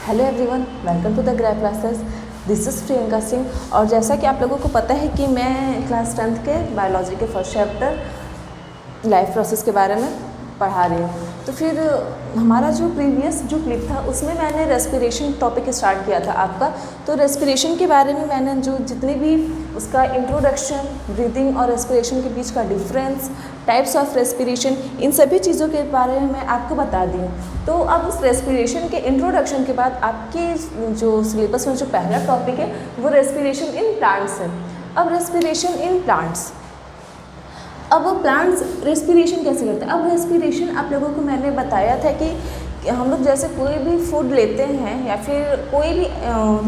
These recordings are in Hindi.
Hello everyone, welcome to the grap classes. This is Priyanka Singh. और जैसा कि आप लोगों को पता है कि मैं क्लास 10th के बायोलॉजी के फर्स्ट चैप्टर लाइफ प्रोसेस के बारे में पढ़ा रही हूँ। तो फिर हमारा जो प्रीवियस जो क्लिप था उसमें मैंने रेस्पिरेशन टॉपिक स्टार्ट किया था आपका। तो रेस्पिरेशन के बारे में मैंने जो जितनी भी उसका इंट्रोडक्शन, ब्रीदिंग और रेस्पिरेशन के बीच का डिफरेंस, टाइप्स ऑफ रेस्पिरेशन, इन सभी चीज़ों के बारे में मैं आपको बता दी हूँ। तो अब उस रेस्पिरेशन के इंट्रोडक्शन के बाद आपके जो सिलेबस में जो पहला टॉपिक है वो रेस्पिरेशन इन प्लांट्स है। अब रेस्पिरेशन इन प्लांट्स, अब प्लांट्स रेस्पिरेशन कैसे करते हैं। अब रेस्पिरेशन आप लोगों को मैंने बताया था कि हम लोग जैसे कोई भी फूड लेते हैं या फिर कोई भी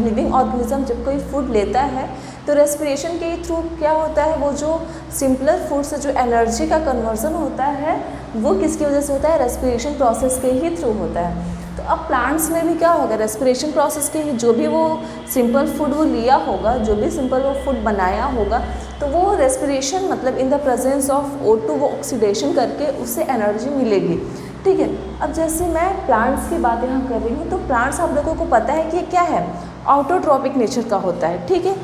लिविंग ऑर्गेनिज्म जब कोई फूड लेता है तो रेस्पिरेशन के थ्रू क्या होता है, वो जो सिंपलर फूड से जो एनर्जी का कन्वर्जन होता है वो किसकी वजह से होता है, रेस्पिरेशन प्रोसेस के ही थ्रू होता है। तो अब प्लांट्स में भी क्या होगा, रेस्पिरेशन प्रोसेस के जो भी वो सिंपल फूड वो लिया होगा, जो भी सिंपल वो फूड बनाया होगा, तो वो रेस्पिरेशन मतलब in the presence of O2 वो ऑक्सीडेशन करके उससे एनर्जी मिलेगी। ठीक है। अब जैसे मैं प्लांट्स की बात यहाँ कर रही हूँ तो प्लांट्स आप लोगों को पता है कि ये क्या है, ऑटोट्रॉपिक नेचर का होता है। ठीक है,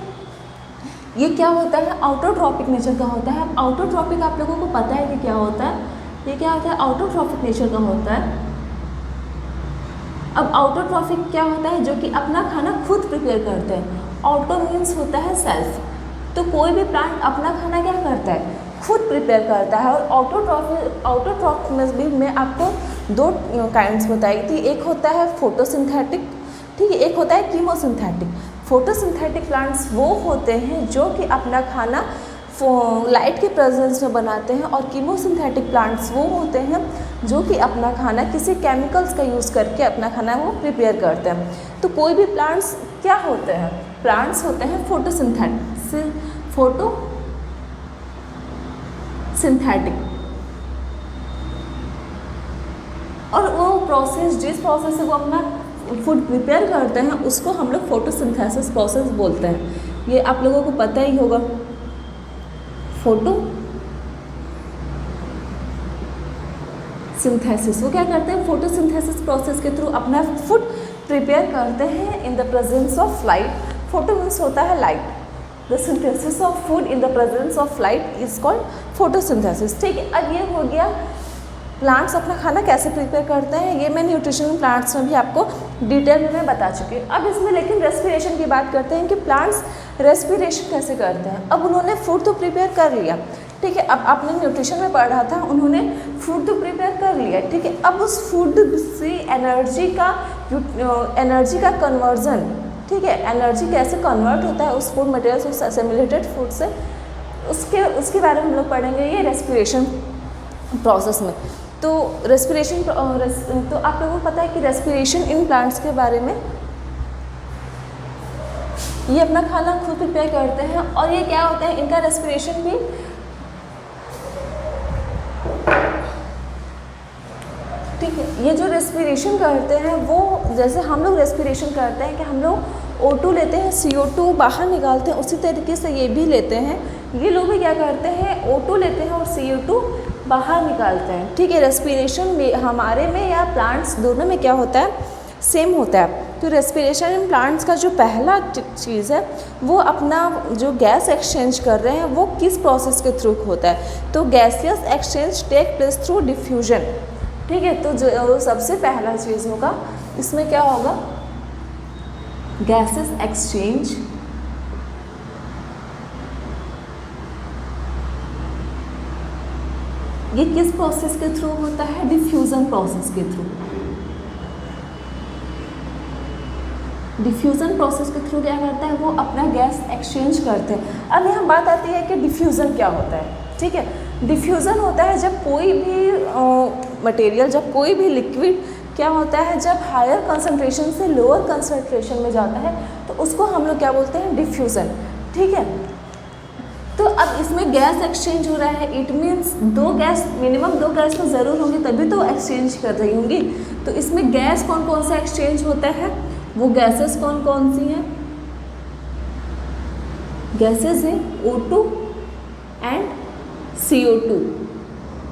ये क्या होता है, ऑटोट्रॉपिक नेचर का होता है। ऑटोट्रॉपिक आप लोगों को पता है कि क्या होता है, ये क्या होता है, ऑटोट्रॉपिक नेचर का होता है। अब ऑटोट्रॉपिक क्या होता है, जो कि अपना खाना खुद प्रिपेयर करते हैं। ऑटो मीन्स होता है सेल्फ, तो कोई भी प्लांट अपना खाना क्या करता है, खुद प्रिपेयर करता है। और ऑटोट्रॉपिक में भी मैं आपको दो काइंड्स बताई थी, एक होता है फोटोसिंथेटिक, ठीक है, एक होता है कीमोसिंथेटिक। फोटोसिंथेटिक प्लांट्स वो होते हैं जो कि अपना खाना लाइट के प्रेजेंस में बनाते हैं, और कीमोसिंथेटिक प्लांट्स वो होते हैं जो कि अपना खाना किसी केमिकल्स का यूज़ करके अपना खाना वो प्रिपेयर करते हैं। तो कोई भी प्लांट्स क्या होते हैं, प्लांट्स होते हैं फोटोसिंथेटिक, और वो प्रोसेस जिस प्रोसेस से वो अपना फूड प्रिपेयर करते हैं उसको हम लोग फोटोसिंथेसिस प्रोसेस बोलते हैं। ये आप लोगों को पता ही होगा। फोटोसिंथेसिस वो क्या करते हैं, फोटोसिंथेसिस प्रोसेस के थ्रू अपना फूड प्रिपेयर करते हैं in the presence of light. Photo means होता है light, the synthesis of food in the presence of light is called photosynthesis. ठीक है, अब ये हो गया प्लांट्स अपना खाना कैसे प्रिपेयर करते हैं, ये मैं न्यूट्रिशन प्लांट्स में भी आपको डिटेल में मैं बता चुकी हूँ। अब इसमें लेकिन रेस्पिरेशन की बात करते हैं कि प्लांट्स रेस्पिरेशन कैसे करते हैं। अब उन्होंने फूड तो प्रिपेयर कर लिया, ठीक है, अब आपने न्यूट्रिशन में पढ़ा था, उन्होंने फूड तो प्रिपेयर कर लिया, ठीक है। अब उस फूड से एनर्जी का कन्वर्जन, ठीक है, एनर्जी कैसे कन्वर्ट होता है उस फूड मटेरियल से, उस असेमिलेटेड फूड से, उसके बारे में हम लोग पढ़ेंगे ये रेस्पिरेशन प्रोसेस में। तो रेस्पिरेशन तो आप लोगों को पता है कि रेस्पिरेशन इन प्लांट्स के बारे में, ये अपना खाना खुद प्रिपेयर करते हैं, और ये क्या होता है, इनका रेस्पिरेशन भी ठीक है, ये जो रेस्पिरेशन करते हैं वो जैसे हम लोग रेस्पिरेशन करते हैं कि हम लोग O2 लेते हैं, CO2 बाहर निकालते हैं, उसी तरीके से ये भी लेते हैं। ये लोग भी क्या करते हैं, O2 लेते हैं और CO2 बाहर निकालते हैं। ठीक है, रेस्पिरेशन में हमारे में या प्लांट्स दोनों में क्या होता है, सेम होता है। तो रेस्पिरेशन इन प्लांट्स का जो पहला चीज़ है वो अपना जो गैस एक्सचेंज कर रहे हैं वो किस प्रोसेस के थ्रू होता है, तो gaseous exchange take place through diffusion. ठीक है, तो जो सबसे पहला चीज़ होगा इसमें क्या होगा, गैसेस एक्सचेंज, ये किस प्रोसेस के थ्रू होता है, डिफ्यूज़न प्रोसेस के थ्रू। डिफ्यूज़न प्रोसेस के थ्रू क्या करता है, वो अपना गैस एक्सचेंज करते हैं। अब यहाँ बात आती है कि डिफ्यूज़न क्या होता है। ठीक है, डिफ्यूज़न होता है जब कोई भी मटेरियल, जब कोई भी लिक्विड क्या होता है, जब हायर कंसंट्रेशन से लोअर कंसंट्रेशन में जाता है तो उसको हम लोग क्या बोलते हैं, डिफ्यूज़न। ठीक है, तो अब इसमें गैस एक्सचेंज हो रहा है, इट मीन्स मिनिमम दो गैस तो ज़रूर होंगी तभी तो एक्सचेंज कर रही होंगी। तो इसमें गैस कौन कौन सा एक्सचेंज होता है, वो गैसेस कौन कौन सी हैं, गैसेस हैं O2 एंड CO2।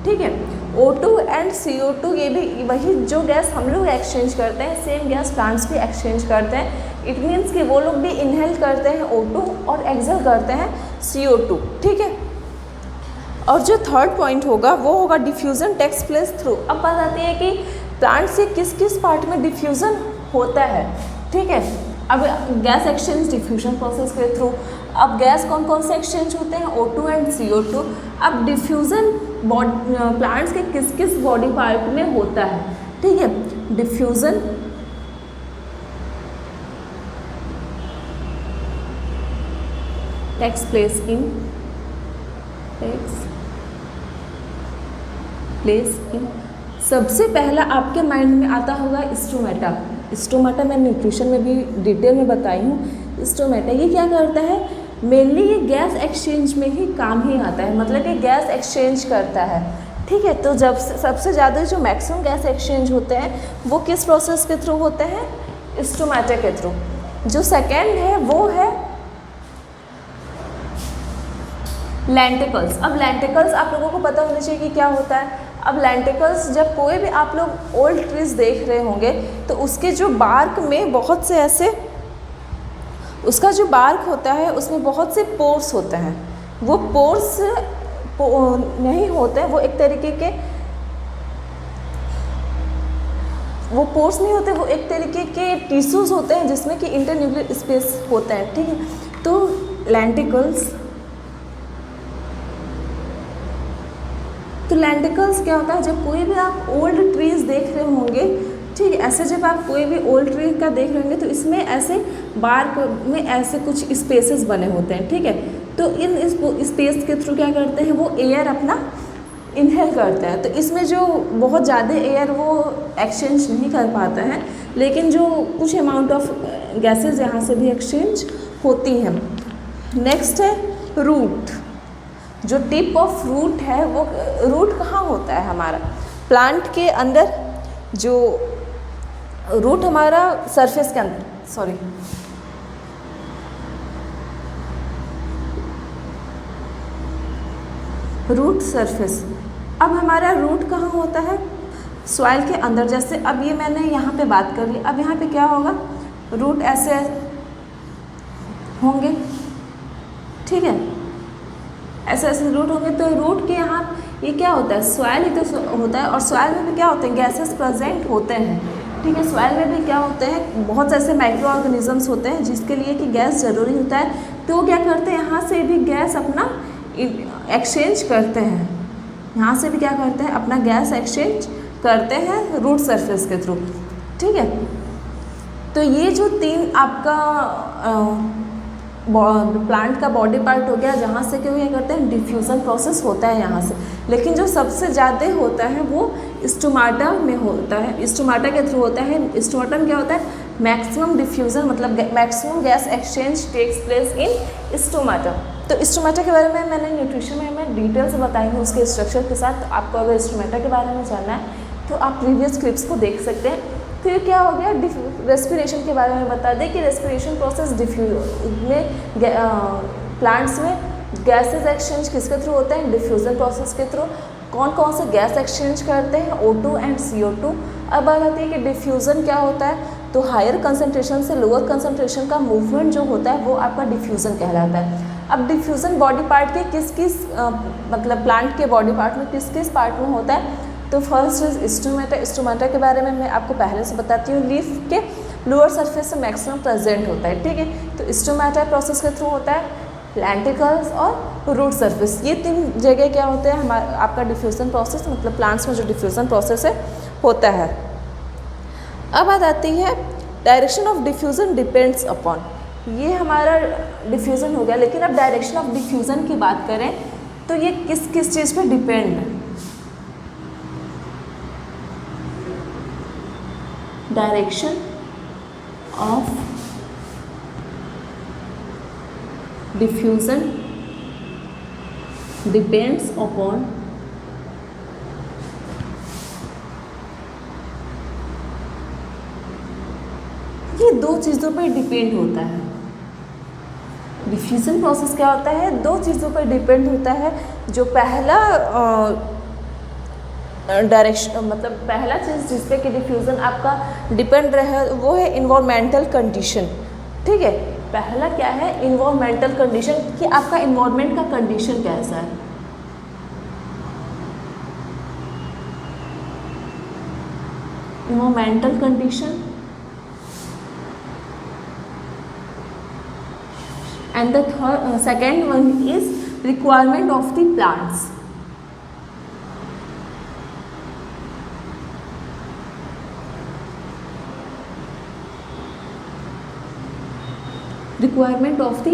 ठीक है, O2 एंड CO2 ये भी वही जो गैस हम लोग एक्सचेंज करते हैं, सेम गैस प्लांट्स भी एक्सचेंज करते हैं। इट मीन्स कि वो लोग भी इनहेल करते हैं O2 और एक्सहेल करते हैं CO2, ठीक है। और जो थर्ड पॉइंट होगा वो होगा डिफ्यूज़न टेक्स प्लेस थ्रू। अब बात आती है कि प्लांट से किस किस पार्ट में डिफ्यूज़न होता है, ठीक है। अब गैस एक्सचेंज डिफ्यूजन प्रोसेस के थ्रू। अब गैस कौन कौन से एक्सचेंज होते हैं, O2 एंड CO2। अब डिफ्यूज़न प्लांट्स के किस किस बॉडी पार्ट में होता है, ठीक है। डिफ्यूज़न टेक्स प्लेस इन सबसे पहला आपके माइंड में आता होगा स्टोमेटा। स्टोमेटा मैं न्यूट्रिशन में भी डिटेल में बताई हूँ। स्टोमेटा ये क्या करता है, मेनली ये गैस एक्सचेंज में ही काम ही आता है, मतलब कि गैस एक्सचेंज करता है, ठीक है। तो जब सबसे ज़्यादा जो मैक्सिमम गैस एक्सचेंज होते हैं वो किस प्रोसेस के थ्रू होते हैं, स्टोमेटा के थ्रू। जो सेकेंड है वो है लेंटिकल्स। अब लेंटिकल्स आप लोगों को पता होना चाहिए कि क्या होता है। अब लेंटिकल्स जब कोई भी आप लोग ओल्ड ट्रीज देख रहे होंगे तो उसके जो बार्क में बहुत से ऐसे, उसका जो बार्क होता है उसमें बहुत से पोर्स होते हैं। वो पोर्स नहीं होते हैं, वो एक तरीके के, वो पोर्स नहीं होते, वो एक तरीके के टिश्यूज़ होते हैं जिसमें कि इंटरन्यूक्लियर स्पेस होता है, ठीक है। तो लेंटिकल्स क्या होता है, जब कोई भी आप ओल्ड ट्रीज देख रहे होंगे, ठीक है, ऐसे जब आप कोई भी ओल्ड ट्री का देख रहे होंगे तो इसमें ऐसे बार्क में ऐसे कुछ स्पेसेस बने होते हैं, ठीक है। तो इन स्पेस के थ्रू क्या करते हैं, वो एयर अपना इनहेल करते हैं। तो इसमें जो बहुत ज़्यादा एयर वो एक्सचेंज नहीं कर पाता है, लेकिन जो कुछ अमाउंट ऑफ गैसेस यहाँ से भी एक्सचेंज होती हैं। नेक्स्ट है रूट। जो टिप ऑफ रूट है, वो रूट कहाँ होता है हमारा प्लांट के अंदर, जो रूट हमारा सरफेस के अंदर, सॉरी रूट सरफेस। अब हमारा रूट कहाँ होता है, सॉइल के अंदर। जैसे अब ये मैंने यहाँ पे बात कर ली, अब यहाँ पे क्या होगा, रूट ऐसे होंगे, ठीक है, ऐसे ऐसे रूट होंगे। तो रूट के यहाँ ये क्या होता है, सॉइल ही तो होता है, और सॉइल में भी क्या होते हैं, गैसेस प्रेजेंट होते हैं, ठीक है। सॉइल में भी क्या होते हैं, बहुत से ऐसे माइक्रो ऑर्गेनिजम्स होते हैं जिसके लिए कि गैस ज़रूरी होता है। तो वो क्या करते हैं, यहाँ से भी गैस अपना एक्सचेंज करते हैं, यहाँ से भी क्या करते हैं, अपना गैस एक्सचेंज करते हैं रूट सरफेस के थ्रू, ठीक है। तो ये जो तीन आपका प्लांट का बॉडी पार्ट हो गया, जहाँ से कि वो क्या करते हैं, डिफ्यूज़न प्रोसेस होता है यहाँ से। लेकिन जो सबसे ज़्यादा होता है वो स्टोमाटा में होता है, स्टोमाटा के थ्रू होता है। स्टोमाटा में क्या होता है, मैक्सिमम डिफ्यूज़न, मतलब maximum gas exchange takes place in stomata. तो स्टोमाटा के बारे में मैंने न्यूट्रिशन में मैं डिटेल से बताई हूँ उसके स्ट्रक्चर के साथ। आपको अगर स्टोमाटा के बारे में जानना है तो आप प्रीवियस क्लिप्स को देख सकते हैं। फिर क्या हो गया, रेस्पिरेशन के बारे में बता दें कि रेस्पिरेशन प्रोसेस में प्लांट्स में गैसेस एक्सचेंज किसके थ्रू होते हैं, डिफ्यूज़न प्रोसेस के थ्रू। कौन कौन से गैस एक्सचेंज करते हैं, O2 एंड CO2। अब बात आती है कि डिफ्यूज़न क्या होता है, तो हायर कंसनट्रेशन से लोअर कंसनट्रेशन का मूवमेंट जो होता है वो आपका डिफ्यूज़न कहलाता है। अब डिफ्यूज़न बॉडी पार्ट के किस किस मतलब प्लांट के बॉडी पार्ट में किस किस पार्ट में होता है, तो फर्स्ट इज स्टोमेटा। स्टोमेटा के बारे में मैं आपको पहले से बताती हूँ, लीफ के लोअर सरफेस से मैक्सिमम प्रेजेंट होता है, ठीक है। तो स्टोमेटा प्रोसेस के थ्रू होता है, लेंटिकल्स और रूट सरफेस, ये तीन जगह क्या होते हैं हमारा आपका डिफ्यूज़न प्रोसेस, मतलब प्लांट्स में जो डिफ्यूज़न प्रोसेस है होता है। अब बात आती है direction of diffusion depends upon, ये हमारा डिफ्यूज़न हो गया। लेकिन अब डायरेक्शन ऑफ डिफ्यूज़न की बात करें तो ये किस किस चीज़ पे डिपेंड है, direction of diffusion depends upon ये दो चीज़ों पर डिपेंड होता है। डिफ्यूज़न प्रोसेस क्या होता है, दो चीज़ों पर डिपेंड होता है। जो पहला डायरेक्शन, मतलब पहला चीज़ जिस पे कि डिफ्यूज़न आपका डिपेंड रहे वो है इन्वायरमेंटल कंडीशन। ठीक है, पहला क्या है, इन्वायरमेंटल कंडीशन, कि आपका इन्वायरमेंट का कंडीशन कैसा है। Environmental condition and the second one is requirement of the plants. Requirement of the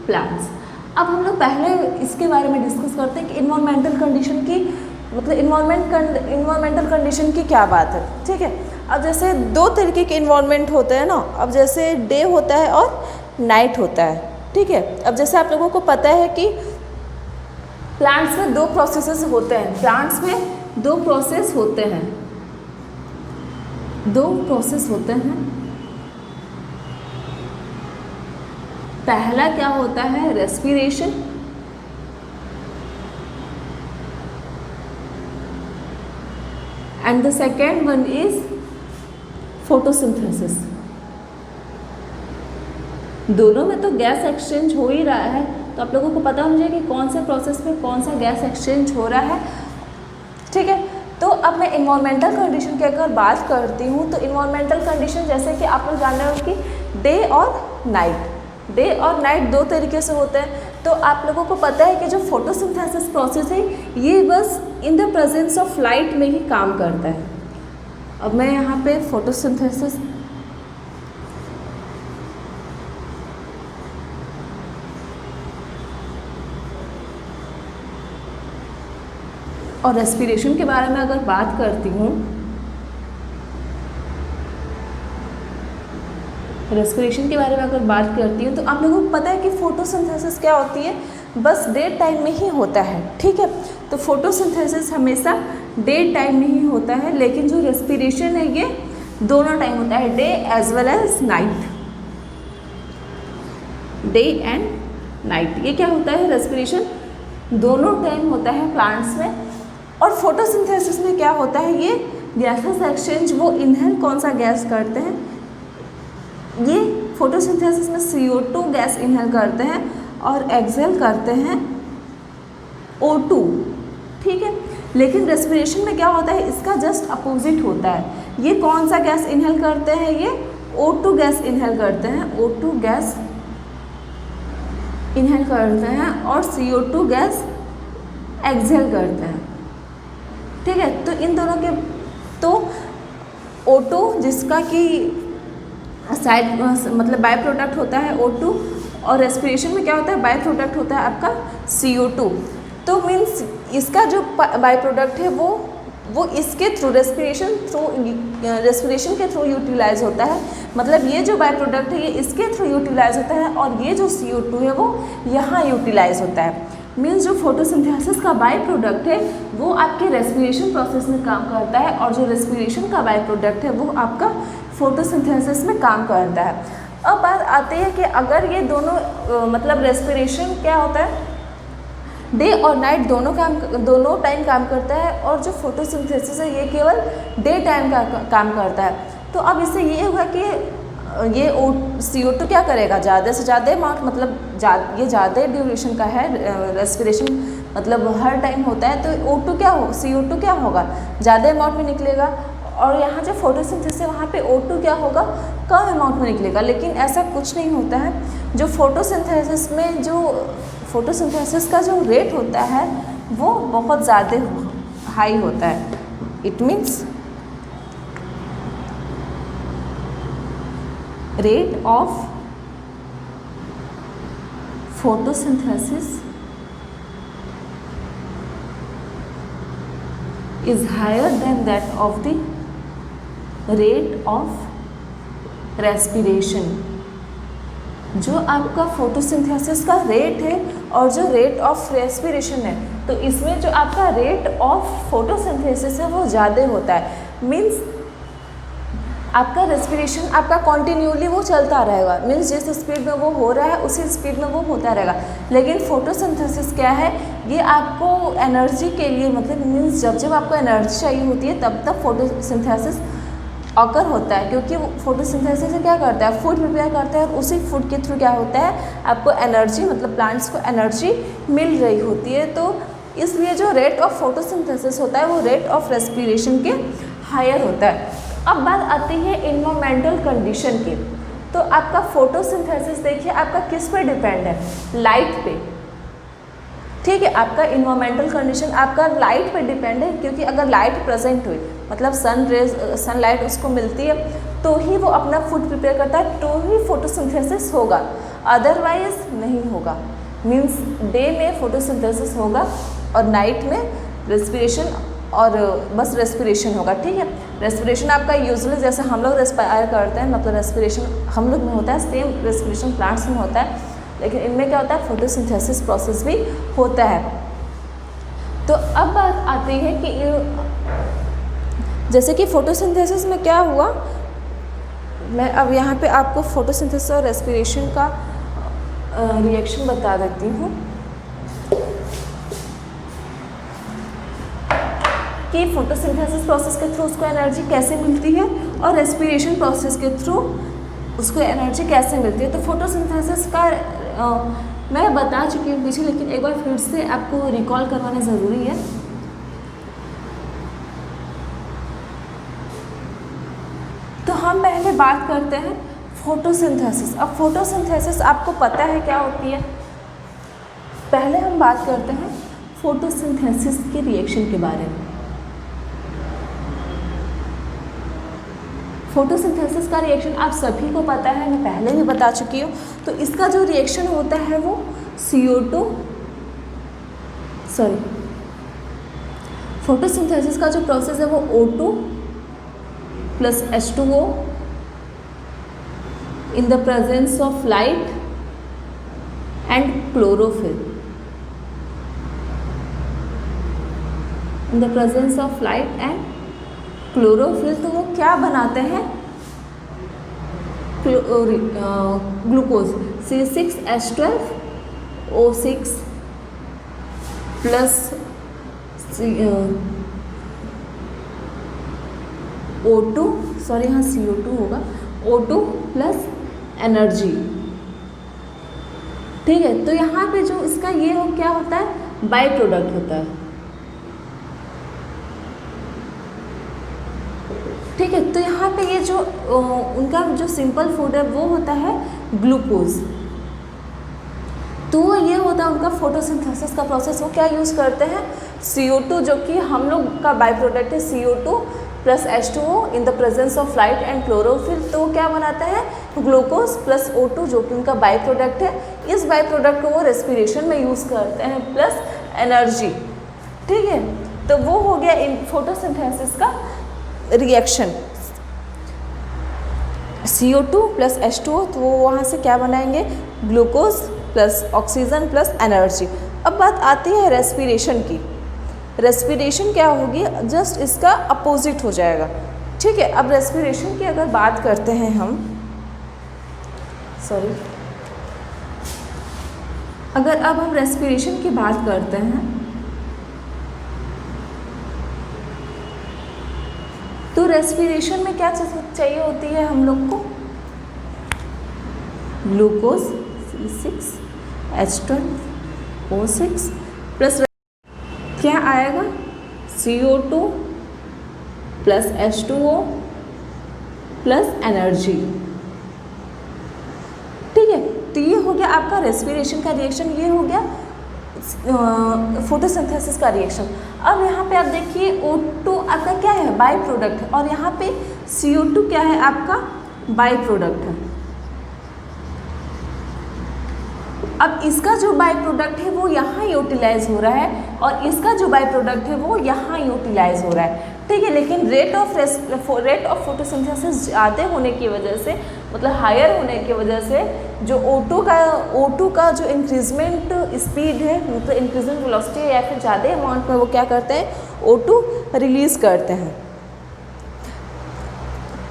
plants. अब हम लोग पहले इसके बारे में डिस्कस करते हैं कि इन्वायरमेंटल कंडीशन की, मतलब इन्वायरमेंटल कंडीशन की क्या बात है। ठीक है, अब जैसे दो तरीके के इन्वायरमेंट होते हैं ना, अब जैसे डे होता है और नाइट होता है। ठीक है, अब जैसे आप लोगों को पता है कि प्लांट्स में दो प्रोसेसेस होते हैं, प्लांट्स में दो प्रोसेस होते हैं, दो प्रोसेस होते हैं। पहला क्या होता है, respiration, and the second one is photosynthesis. दोनों में तो गैस एक्सचेंज हो ही रहा है, तो आप लोगों को पता होना चाहिए कि कौन से प्रोसेस में कौन सा गैस एक्सचेंज हो रहा है। ठीक है, तो अब मैं इन्वायरमेंटल कंडीशन की अगर बात करती हूँ तो इन्वायरमेंटल कंडीशन जैसे कि आप लोग जान रहे हो कि डे और नाइट, डे और नाइट दो तरीके से होते हैं। तो आप लोगों को पता है कि जो फोटोसिंथेसिस प्रोसेस है ये बस in the presence of light में ही काम करता है। अब मैं यहाँ पे फोटोसिंथेसिस और रेस्पिरेशन के बारे में अगर बात करती हूँ, रेस्पिरेशन के बारे में अगर बात करती हूँ तो आप लोगों को पता है कि फोटोसिंथेसिस क्या होती है, बस डे टाइम में ही होता है। ठीक है, तो फोटोसिंथेसिस हमेशा डे टाइम में ही होता है, लेकिन जो रेस्पिरेशन है ये दोनों टाइम होता है, day as well as night, day and night. ये क्या होता है, रेस्पिरेशन दोनों टाइम होता है प्लांट्स में। और फोटोसिंथेसिस में क्या होता है, ये गैसेस एक्सचेंज, वो इनहेल कौन सा गैस करते हैं, ये फोटोसिंथेसिस में CO2 गैस इनहेल करते हैं और एक्सहेल करते हैं O2। ठीक है, लेकिन रेस्पिरेशन में क्या होता है, इसका जस्ट अपोजिट होता है। ये कौन सा गैस इनहेल करते हैं, ये O2 गैस इनहेल करते हैं, O2 गैस इनहेल करते हैं और CO2 गैस एक्सहेल करते हैं। ठीक है, तो इन दोनों के, तो O2 जिसका कि साइड मतलब बाय प्रोडक्ट होता है O2, और रेस्पिरेशन में क्या होता है, बाय प्रोडक्ट होता है आपका CO2। तो मीन्स इसका जो बाय प्रोडक्ट है वो इसके थ्रू रेस्पिरेशन के थ्रू यूटिलाइज होता है। मतलब ये जो बाय प्रोडक्ट है ये इसके थ्रू यूटिलाइज होता है और ये जो CO2 है वो यहाँ यूटिलाइज होता है। मीन्स जो फोटोसिंथेसिस का बाय प्रोडक्ट है वो आपके रेस्पिरेशन प्रोसेस में काम करता है, और जो रेस्पिरेशन का बाय प्रोडक्ट है वो आपका फोटोसिंथेसिस में काम करता है। अब बात आती है कि अगर ये दोनों मतलब रेस्पिरेशन क्या होता है, डे और नाइट दोनों टाइम काम करता है, और जो फोटोसिंथेसिस है ये केवल डे टाइम का काम करता है। तो अब इससे ये होगा कि ये CO2 क्या करेगा, ज़्यादा से ज़्यादा अमाउंट, मतलब ये ज़्यादा ड्यूरेशन का है रेस्पिरेशन, मतलब हर टाइम होता है, तो CO2 क्या होगा, ज़्यादा अमाउंट में निकलेगा। और यहाँ जो फोटोसिंथेसिस है वहाँ पे O2 क्या होगा, कम अमाउंट में निकलेगा। लेकिन ऐसा कुछ नहीं होता है, जो फोटोसिंथेसिस में जो फोटोसिंथेसिस का जो रेट होता है वो बहुत ज़्यादा हाई होता है। It means rate of photosynthesis is higher than that of the rate of respiration। जो आपका फोटोसिंथेसिस का रेट है और जो रेट ऑफ रेस्पिरेशन है, तो इसमें जो आपका रेट ऑफ फोटोसिंथेसिस है वो ज़्यादा होता है। मीन्स आपका रेस्पिरेशन आपका कॉन्टिन्यूली वो चलता रहेगा, मीन्स जिस स्पीड में वो हो रहा है उसी स्पीड में वो होता रहेगा। लेकिन फोटोसिंथेसिस क्या है, ये आपको एनर्जी के लिए, मतलब मीन्स जब जब आपको एनर्जी चाहिए होती है तब तब फोटोसिंथेसिस ऑकर होता है, क्योंकि फोटोसिंथेसिस से क्या करता है, फूड प्रिपेयर करता है और उसी फूड के थ्रू क्या होता है, आपको एनर्जी, मतलब प्लांट्स को एनर्जी मिल रही होती है। तो इसलिए जो रेट ऑफ फोटोसिंथेसिस होता है वो रेट ऑफ रेस्पिरेशन के हायर होता है। अब बात आती है इन्वायरमेंटल कंडीशन की। तो आपका फोटोसिंथेसिस देखिए आपका किस पे डिपेंड है, लाइट पे, ठीक है। आपका इन्वायरमेंटल कंडीशन आपका लाइट पे डिपेंड है, क्योंकि अगर लाइट प्रेजेंट हुई, मतलब सनलाइट उसको मिलती है तो ही वो अपना फूड प्रिपेयर करता है, तो ही फोटोसिंथेसिस होगा, अदरवाइज नहीं होगा। मीन्स डे में फोटोसिंथेसिस होगा और नाइट में रेस्पिरेशन, और बस रेस्पिरेशन होगा, ठीक है। रेस्पिरेशन आपका यूजुअली जैसे हम लोग रेस्पायर करते हैं, मतलब रेस्पिरेशन हम लोग में होता है, सेम रेस्पिरेशन प्लांट्स में होता है, लेकिन इनमें क्या होता है, फोटोसिंथेसिस प्रोसेस भी होता है। तो अब बात आती है कि जैसे कि फोटोसिंथेसिस में क्या हुआ, मैं अब यहाँ पे आपको फोटोसिंथेसिस और रेस्पिरेशन का रिएक्शन बता देती हूँ कि फोटोसिंथेसिस प्रोसेस के थ्रू उसको एनर्जी कैसे मिलती है और रेस्पिरेशन प्रोसेस के थ्रू उसको एनर्जी कैसे मिलती है। तो फोटोसिंथेसिस का मैं बता चुकी हूँ पीछे, लेकिन एक बार फिर से आपको रिकॉल करवाना ज़रूरी है। तो हम पहले बात करते हैं फोटोसिंथेसिस। अब फोटोसिंथेसिस आपको पता है क्या होती है, पहले हम बात करते हैं फोटोसिंथेसिस के रिएक्शन के बारे में। फोटोसिंथेसिस का रिएक्शन आप सभी को पता है, मैं पहले भी बता चुकी हूँ। तो इसका जो रिएक्शन होता है वो फोटोसिंथेसिस का जो प्रोसेस है वो O2 plus H2O in the presence of light and chlorophyll, in the presence of light and chlorophyll. तो वो क्या बनाते हैं, glucose C6H12O6 plus O2, sorry हाँ CO2 होगा, O2 प्लस एनर्जी, ठीक है। तो यहाँ पे जो इसका ये हो क्या होता है, बाई प्रोडक्ट होता है, ठीक है। तो यहाँ पे ये जो उनका जो सिंपल फूड है वो होता है ग्लूकोज। तो ये होता है उनका फोटोसिंथेसिस का प्रोसेस। वो क्या यूज़ करते हैं, CO2 जो कि हम लोग का बाई प्रोडक्ट है, CO2 plus H2O in the presence of light and chlorophyll. तो वो क्या बनाता है, ग्लूकोज प्लस O2 जो कि उनका बाई प्रोडक्ट है। इस बाई प्रोडक्ट को वो रेस्पिरेशन में यूज़ करते हैं प्लस एनर्जी, ठीक है। तो वो हो गया इन फोटोसिंथेसिस का रिएक्शन, CO2 प्लस H2O। तो वो वहाँ से क्या बनाएंगे, glucose plus oxygen plus energy. अब बात आती है रेस्पिरेशन की। रेस्पिरेशन क्या होगी, जस्ट इसका अपोजिट हो जाएगा, ठीक है। अब रेस्पिरेशन की अगर बात करते हैं हम, अगर अब हम रेस्पिरेशन की बात करते हैं तो रेस्पिरेशन में क्या चाहिए होती है हम लोग को, ग्लूकोज C6H12O6 प्लस क्या आएगा, CO2 plus H2O plus energy, ठीक है। तो ये हो गया आपका रेस्पिरेशन का रिएक्शन, ये हो गया फोटोसिंथेसिस का रिएक्शन। अब यहाँ पे आप देखिए O2 आपका क्या है, बाई प्रोडक्ट है, और यहाँ पे CO2 क्या है, आपका बाई प्रोडक्ट है। अब इसका जो बाई प्रोडक्ट है वो यहाँ यूटिलाइज हो रहा है और इसका जो बाई प्रोडक्ट है वो यहाँ यूटिलाइज हो रहा है, ठीक है। लेकिन रेट ऑफ फोटोसिंथेसिस ज़्यादा होने की वजह से, मतलब हायर होने की वजह से, जो O2 का जो इंक्रीजमेंट स्पीड है, मतलब इंक्रीजमेंट वेलोसिटी है, या फिर ज़्यादा अमाउंट में वो क्या करते हैं, O2 रिलीज़ करते हैं।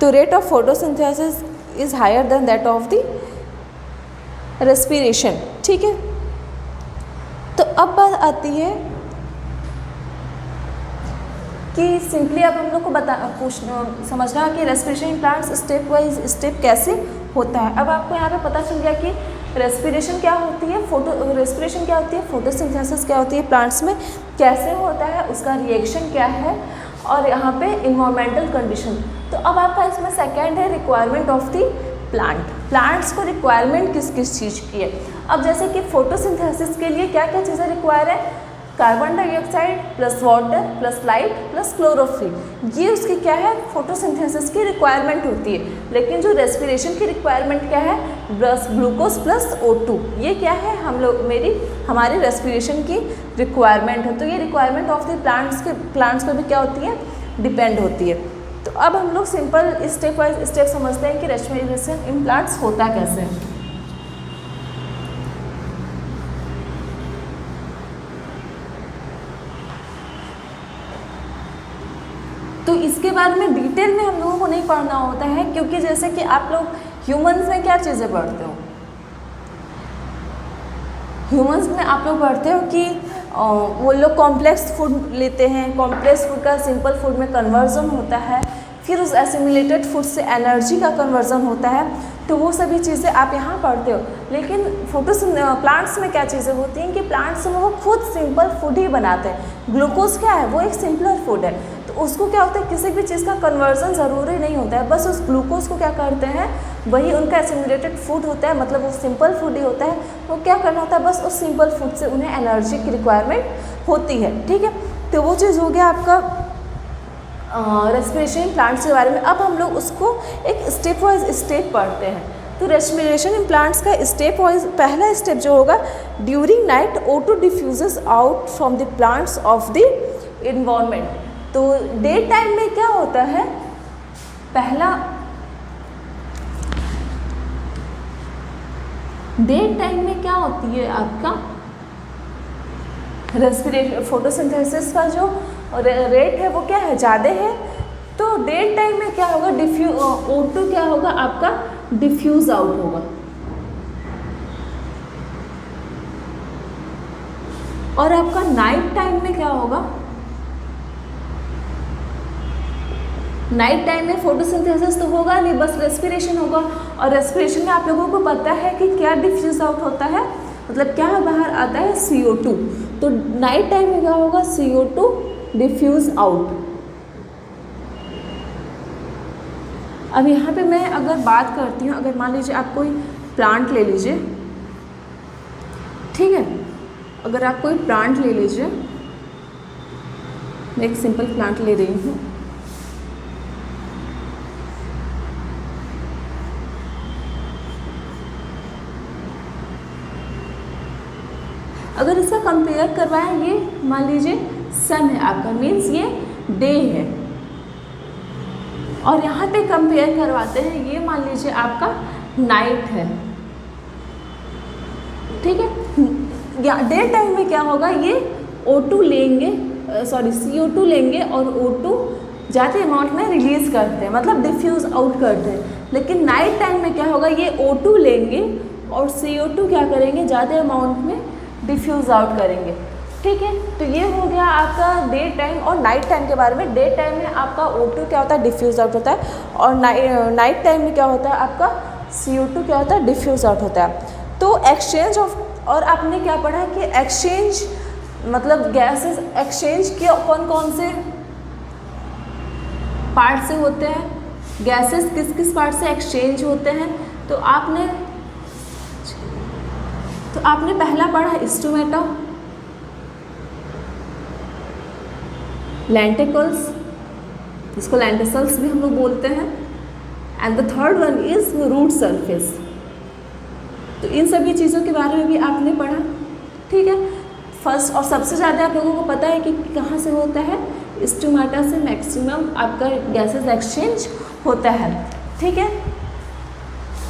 तो rate of photosynthesis is higher than that of the respiration. ठीक है, तो अब बात आती है कि सिंपली अब हम लोग को समझना है कि respiration plants step wise step कैसे होता है। अब आपको यहाँ पे पता चल गया कि रेस्पिरेशन क्या होती है, रेस्पिरेशन क्या होती है, फोटोसिंथेसिस क्या होती है, प्लांट्स में कैसे होता है, उसका रिएक्शन क्या है, और यहाँ पे इन्वायरमेंटल कंडीशन। तो अब आपका इसमें सेकेंड है requirement of the plant. Plants को रिक्वायरमेंट किस किस चीज़ की है। अब जैसे कि फोटोसिंथेसिस के लिए क्या क्या चीज़ें रिक्वायर है, carbon dioxide plus water plus light plus chlorophyll, ये उसकी क्या है, फोटोसिंथेसिस की रिक्वायरमेंट होती है। लेकिन जो रेस्पिरेशन की रिक्वायरमेंट क्या है, बस ग्लूकोज प्लस O2, ये क्या है, हमारी रेस्पिरेशन की रिक्वायरमेंट है। तो ये रिक्वायरमेंट ऑफ द प्लांट्स पे भी क्या होती है, डिपेंड होती है। तो अब हम लोग सिंपल स्टेप वाइज स्टेप समझते हैं कि रेस्पिरेशन इन प्लांट्स होता कैसे है। तो इसके बारे में डिटेल में हम लोगों को नहीं पढ़ना होता है, क्योंकि जैसे कि आप लोग ह्यूमंस में क्या चीज़ें पढ़ते हो, ह्यूमंस में आप लोग पढ़ते हो कि वो लोग कॉम्प्लेक्स फूड लेते हैं, कॉम्प्लेक्स फूड का सिंपल फूड में कन्वर्जन होता है, फिर उस एसिमिलेटेड फूड से एनर्जी का कन्वर्जन होता है। तो वो सभी चीज़ें आप यहाँ पढ़ते हो। लेकिन प्लांट्स में क्या चीज़ें होती हैं कि प्लांट्स में वो खुद सिंपल फूड ही बनाते हैं। ग्लूकोज क्या है, वो एक सिंपलर फूड है, तो उसको क्या होता है, किसी भी चीज़ का कन्वर्जन ज़रूरी नहीं होता है, बस उस ग्लूकोज को क्या करते हैं, वही उनका एसिमिलेटेड फूड होता है, मतलब वो सिंपल फूड ही होता है। वो क्या करना होता है, बस उस सिंपल फूड से उन्हें एनर्जी की रिक्वायरमेंट होती है। ठीक है, तो वो चीज़ हो गया आपका रेस्पिरेशन प्लांट्स के बारे में। अब हम लोग उसको एक स्टेप वाइज स्टेप पढ़ते हैं। तो रेस्पिरेशन इन प्लांट्स का स्टेप वाइज पहला स्टेप जो होगा, during night O2 diffuses out from the plants of the environment. तो डे टाइम में क्या होता है, पहला डे टाइम में क्या होती है आपका रेस्पिरेशन, फोटोसिंथेसिस का जो रेट है वो क्या है, ज़्यादा है। तो डे टाइम में क्या होगा, O2 क्या होगा आपका, डिफ्यूज आउट होगा। और आपका नाइट टाइम में क्या होगा, नाइट टाइम में फोटोसिंथेसिस तो होगा नहीं, बस रेस्पिरेशन होगा। और रेस्पिरेशन में आप लोगों को पता है कि क्या डिफ्यूज आउट होता है, मतलब क्या बाहर आता है, CO2। तो नाइट टाइम में क्या होगा, CO2 डिफ्यूज आउट। अब यहाँ पे मैं अगर बात करती हूँ, अगर मान लीजिए आप कोई प्लांट ले लीजिए, ठीक है, अगर आप कोई प्लांट ले लीजिए, मैं एक सिंपल प्लांट ले रही हूँ, अगर इसका कंपेयर करवाएं, ये मान लीजिए सन है आपका, मीन्स ये डे है, और यहाँ पे कंपेयर करवाते हैं, ये मान लीजिए आपका नाइट है। ठीक है, डे टाइम में क्या होगा, ये O2 लेंगे, CO2 लेंगे और O2 ज़्यादा अमाउंट में रिलीज करते हैं, मतलब डिफ्यूज आउट करते हैं। लेकिन नाइट टाइम में क्या होगा, ये O2 लेंगे और CO2 क्या करेंगे, ज़्यादा अमाउंट में डिफ्यूज आउट करेंगे। ठीक है, तो ये हो गया आपका डे टाइम और नाइट टाइम के बारे में। डे टाइम में आपका O2 क्या होता है, डिफ्यूज आउट होता है, और नाइट टाइम में क्या होता है आपका CO2 क्या होता है, डिफ्यूज आउट होता है। तो एक्सचेंज ऑफ, और आपने क्या पढ़ा कि एक्सचेंज मतलब गैसेस एक्सचेंज के कौन कौन से पार्ट से होते हैं, गैसेस किस किस पार्ट से एक्सचेंज होते हैं। तो आपने पहला पढ़ा स्टोमेटा, लेंटिकल्स, जिसको लेंटिसल्स भी हम लोग बोलते हैं, and the third one is root surface. तो इन सभी चीज़ों के बारे में भी आपने पढ़ा। ठीक है, फर्स्ट और सबसे ज़्यादा आप लोगों को पता है कि कहाँ से होता है, स्टोमेटा से मैक्सिमम आपका गैसेस एक्सचेंज होता है। ठीक है,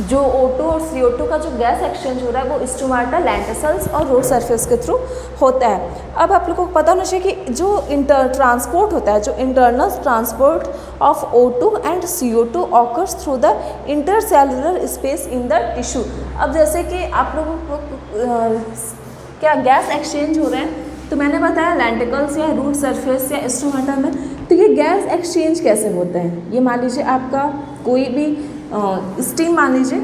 जो O2 और CO2 का जो गैस एक्सचेंज हो रहा है वो स्टोमाटा, लेंटिसल्स और रूट सरफेस के थ्रू होता है। अब आप लोगों को पता होना चाहिए कि जो ट्रांसपोर्ट होता है, जो internal transport of O2 and CO2 occurs through the intercellular space in the tissue. अब जैसे कि आप लोगों को क्या गैस एक्सचेंज हो रहे हैं, तो मैंने बताया लेंटिकल्स या रूट सरफेस या स्टोमाटा में। तो ये गैस एक्सचेंज कैसे होता है, ये मान लीजिए आपका कोई भी स्टीम मान लीजिए,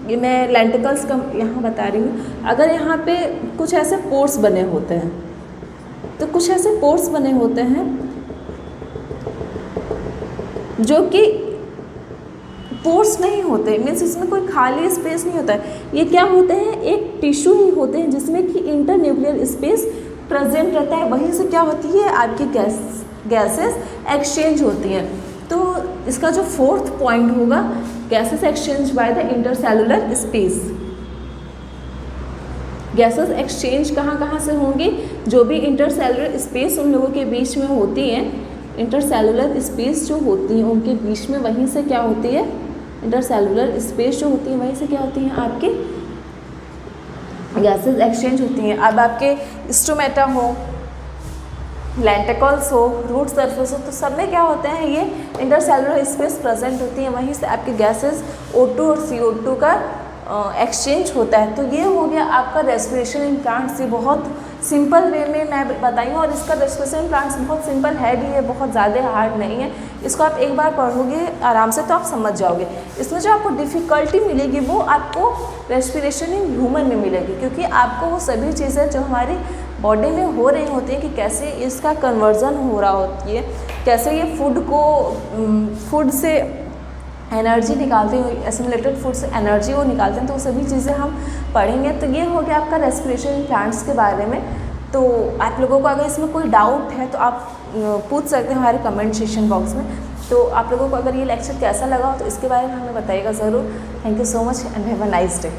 ये मैं लेंटिकल्स का यहाँ बता रही हूँ। अगर यहाँ पे कुछ ऐसे पोर्स बने होते हैं, तो कुछ ऐसे पोर्स बने होते हैं जो कि पोर्स नहीं होते, मीन्स इसमें कोई खाली स्पेस नहीं होता है। ये क्या होते हैं, एक टिश्यू ही होते हैं जिसमें कि इंटरन्यूक्लियर स्पेस प्रेजेंट रहता है। वहीं से क्या होती है, आपकी गैसेस एक्सचेंज होती हैं। तो इसका जो फोर्थ पॉइंट होगा, gases exchange by the intercellular space. Gases exchange कहाँ कहाँ से होंगी, जो भी इंटरसेलुलर स्पेस उन लोगों के बीच में होती है, इंटरसेलुलर स्पेस जो होती है उनके बीच में, वहीं से क्या होती है, इंटरसेलुलर स्पेस जो होती है वहीं से क्या होती हैं, आपके गैसेस एक्सचेंज होती हैं। अब आपके स्टोमेटा हो, लेंटिकल्स हो, रूट सरफेस हो, तो सब में क्या होते हैं, ये इंटरसेलुलर स्पेस प्रेजेंट होती है, वहीं से आपके गैसेस O2 और CO2 का एक्सचेंज होता है। तो ये हो गया आपका रेस्पिरेशन इन प्लांट्स। ये बहुत सिंपल वे में मैं बताई हूँ, और इसका रेस्पिरेशन इन प्लांट्स बहुत सिंपल है भी, है बहुत ज़्यादा हार्ड नहीं है। इसको आप एक बार पढ़ोगे आराम से तो आप समझ जाओगे। इसमें जो आपको डिफ़िकल्टी मिलेगी वो आपको रेस्पिरेशन इन ह्यूमन में मिलेगी, क्योंकि आपको वो सभी चीज़ें जो हमारी बॉडी में हो रही होती है कि कैसे इसका कन्वर्जन हो रहा होती है, कैसे ये फूड से एनर्जी निकालते हैं, एसिमुलेटेड फूड से एनर्जी वो निकालते हैं, तो वो सभी चीज़ें हम पढ़ेंगे। तो ये हो गया आपका रेस्पिरेशन इन प्लांट्स के बारे में। तो आप लोगों को अगर इसमें कोई डाउट है तो आप पूछ सकते हैं हमारे कमेंट सेक्शन बॉक्स में। तो आप लोगों को अगर ये लेक्चर कैसा लगा हो तो इसके बारे में हमें बताइएगा ज़रूर। Thank you so much and have a nice day.